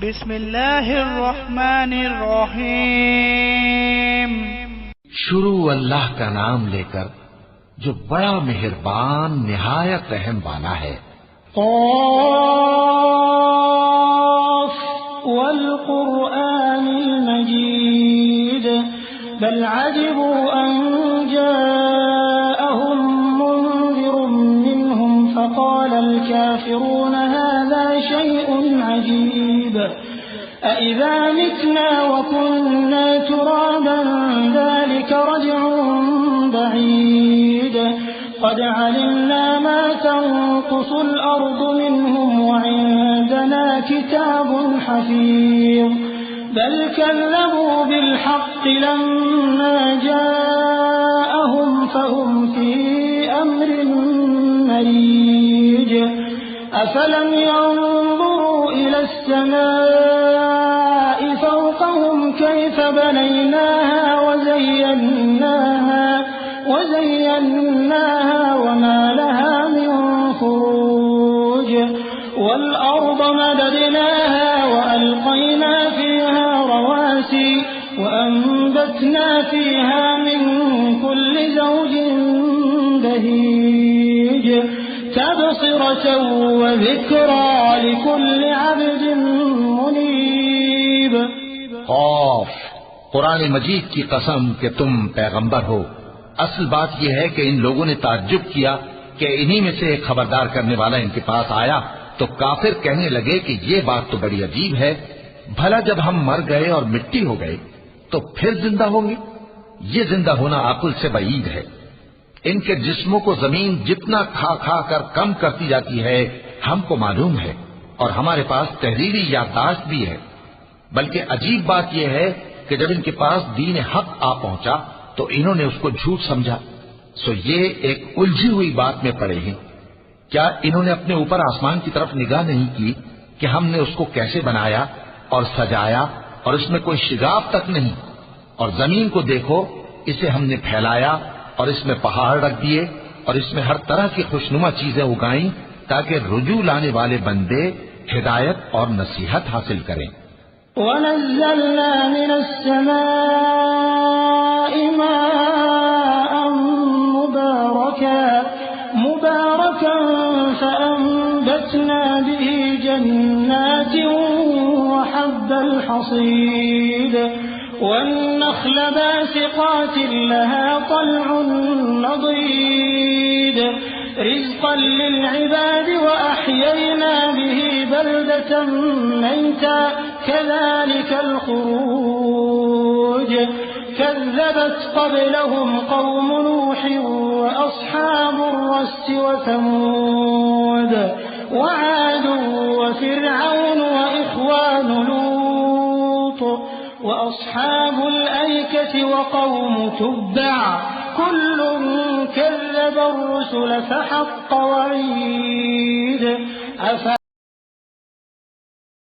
बिस्मिल्लाहिर्रहमानिर्रहीम। शुरू अल्लाह का नाम लेकर जो बड़ा मेहरबान निहायत रहम वाला है। क़ाफ़ वल क़ुरआनिल मजीद बल अजिबू अन जाअहुम मुन्ज़िरुम मिनहुम फ़क़ालल काफ़िरून हाज़ा शैउन अजीब अइज़ा मितना व कुन्ना तुराबन ज़ालिका रज्उन बईद क़द अलिमना मा तंक़ुसुल अर्दु मिनहुम व इंदना किताबुन हफ़ीज़ बल कज़्ज़बू बिल हक़्क़ि लम्मा जाअहुम फ़हुम फ़ी अम्रिन मरीज अफ़लम यंज़ुरू इलस समाइ फ़ौक़हुम कैफ़ बनयनाहा वज़य्यन्नाहा वमा लहा मिन फ़ुरूज वल्अर्ض मददनाहा वअल्क़यना फ़ीहा रवासी वअंबतना फ़ीहा मिन कुल्लि ज़ौजिन बहीज तबसिरतन व ज़िक्रा लिकुल्लि अब्दिन मुनीब। क़ाफ़, कुरान मजीद की कसम कि तुम पैगंबर हो। असल बात यह है कि इन लोगों ने ताज्जुब किया कि इन्हीं में से एक खबरदार करने वाला इनके पास आया तो काफिर कहने लगे कि ये बात तो बड़ी अजीब है, भला जब हम मर गए और मिट्टी हो गए तो फिर जिंदा होंगे? ये जिंदा होना अक्ल से बईद है। इनके जिस्मों को जमीन जितना खा खा कर कम करती जाती है हमको मालूम है, और हमारे पास तहरीरी याददाश्त भी है। बल्कि अजीब बात यह है कि जब इनके पास दीन हक आ पहुंचा तो इन्होंने उसको झूठ समझा। सो ये एक उलझी हुई बात में पड़े हैं। क्या इन्होंने अपने ऊपर आसमान की तरफ निगाह नहीं की कि हमने उसको कैसे बनाया और सजाया और इसमें कोई शिगाफ तक नहीं? और जमीन को देखो, इसे हमने फैलाया और इसमें पहाड़ रख दिए और इसमें हर तरह की खुशनुमा चीजें उगाई ताकि रुजू लाने वाले बंदे हिदायत और नसीहत हासिल करें। वनज़्ज़लना मिनस समाइ माअन मुबारकन फ़अंबतना बिही जन्नातिन व हब्बल हसीद वन्नख़्ल बासिक़ातिन लहा तल्उन नदीद रिज़्क़न लिलइबाद व अह्ययना बिही बलदतन मैता कज़ालिकल ख़ुरूज कज़्ज़बत क़ब्लहुम क़ौमु नूह व अस्हाबुर रस्स व समूद व आद व फ़िरऔन व इख़वानु लूत व अस्हाबुल ऐकति व क़ौमु तुब्बअ कुल्लुन कज़्ज़बा अर्रुसुल फ़हक़्क़ वഈद।